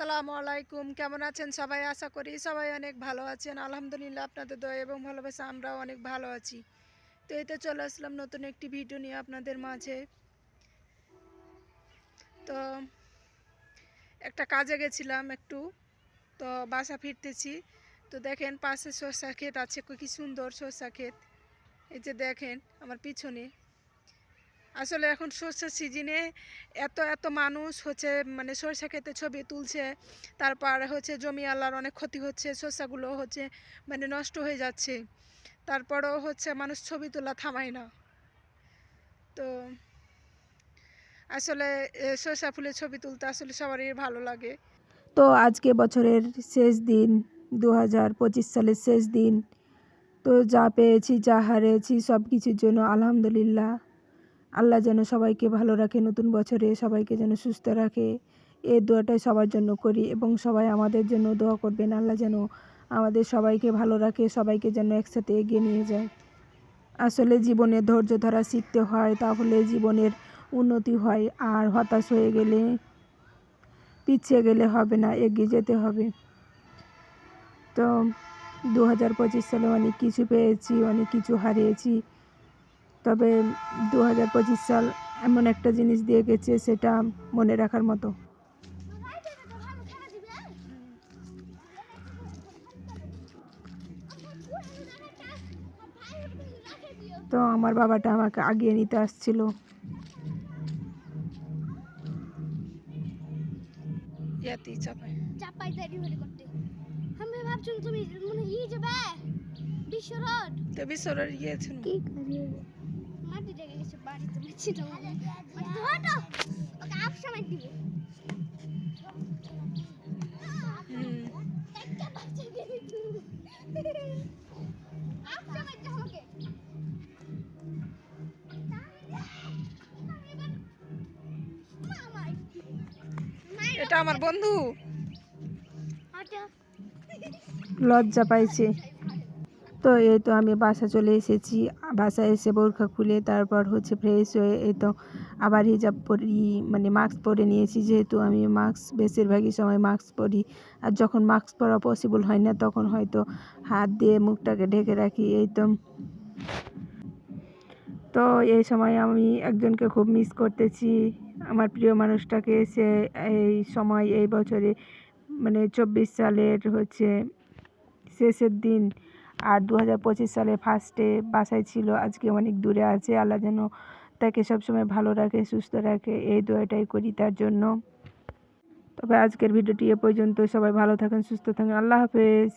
আসসালামু আলাইকুম। কেমন আছেন সবাই? আশা করি সবাই অনেক ভালো আছেন। আলহামদুলিল্লাহ আপনাদের দয়া এবং ভালোবাসা আমরাও অনেক ভালো আছি। তো এই তো চলে আসলাম নতুন একটি ভিডিও নিয়ে আপনাদের মাঝে। তো একটা কাজে গেছিলাম একটু, তো বাসা ফিরতেছি। তো দেখেন পাশে সরষা ক্ষেত আছে, কি সুন্দর সরষা ক্ষেত। এই যে দেখেন আমার পিছনে। আসলে এখন সরষার সিজনে এত এত মানুষ হচ্ছে, মানে সরষা ক্ষেতে ছবি তুলছে। তারপর হচ্ছে জমি আল্লাহর অনেক ক্ষতি হচ্ছে, শস্যগুলো হচ্ছে মানে নষ্ট হয়ে যাচ্ছে। তারপরেও হচ্ছে মানুষ ছবি তোলা থামায় না। তো আসলে সরষা ফুলের ছবি তুলতে আসলে সবারই ভালো লাগে। তো আজকে বছরের শেষ দিন, 2025 সালের শেষ দিন। তো যা পেয়েছি যা হারিয়েছি সব কিছুর জন্য আলহামদুলিল্লাহ। আল্লাহ যেন সবাইকে ভালো রাখে, নতুন বছরে সবাইকে যেন সুস্থ রাখে, এই দোয়াটাই সবার জন্য করি এবং সবাই আমাদের জন্য দোয়া করবেন। আল্লাহ যেন আমাদের সবাইকে ভালো রাখে, সবাইকে যেন একসাথে এগিয়ে নিয়ে যায়। আসলে জীবনে ধৈর্য ধরা শিখতে হয়, তাহলে জীবনের উন্নতি হয়। আর হতাশ হয়ে গেলে, পিছিয়ে গেলে হবে না, এগিয়ে যেতে হবে। তো 2025 সালে অনেক কিছু পেয়েছি, অনেক কিছু হারিয়েছি। তবে 2025 সাল এমন একটা জিনিস দিয়ে গেছে, সেটা মনে রাখার মতো। তো আমার বাবাটা আমাকে আগিয়ে নিতে আসছিল। চাপাই ডেলিভারি করতে আমি ভাবছিলাম তুমি মনে যাবে বিশ্ব রোড তো বিশ্ব রোড গিয়েছিল কি করে মাটি লেগে গেছে বাড়িতে মাছি তো হটো ওকে আপ সময় দিব একটা বাচ্চা দিয়ে আপ সময় দাও ওকে এটা আমার বন্ধু হটো লজ্জা পাইছে। তো এই তো আমি বাসা চলে এসেছি। বাসায় এসে বোরখা খুলে তারপর হচ্ছে ফ্রেশ হয়ে এই তো আবার হিজাব পরি, মানে মাস্ক পরে নিয়েছি, যেহেতু আমি মাস্ক বেশিরভাগই সময় মাস্ক পরি। আর যখন মাস্ক পরা পসিবল হয় না তখন হয়তো হাত দিয়ে মুখটাকে ঢেকে রাখি। এই তো এই সময় আমি একজনকে খুব মিস করতেছি, আমার প্রিয় মানুষটাকে। সে এই সময় এই বছরে মানে 24 সালের হচ্ছে শেষের দিন, আর 2025 সালে ফার্স্টে বাসায় ছিল, আজকে অনেক দূরে আছে। আল্লাহ যেন তাকে সবসময় ভালো রাখে, সুস্থ রাখে, এই দোয়াটাই করি তার জন্য। তবে আজকের ভিডিওটি এ পর্যন্ত। সবাই ভালো থাকেন, সুস্থ থাকেন। আল্লাহ হাফেজ।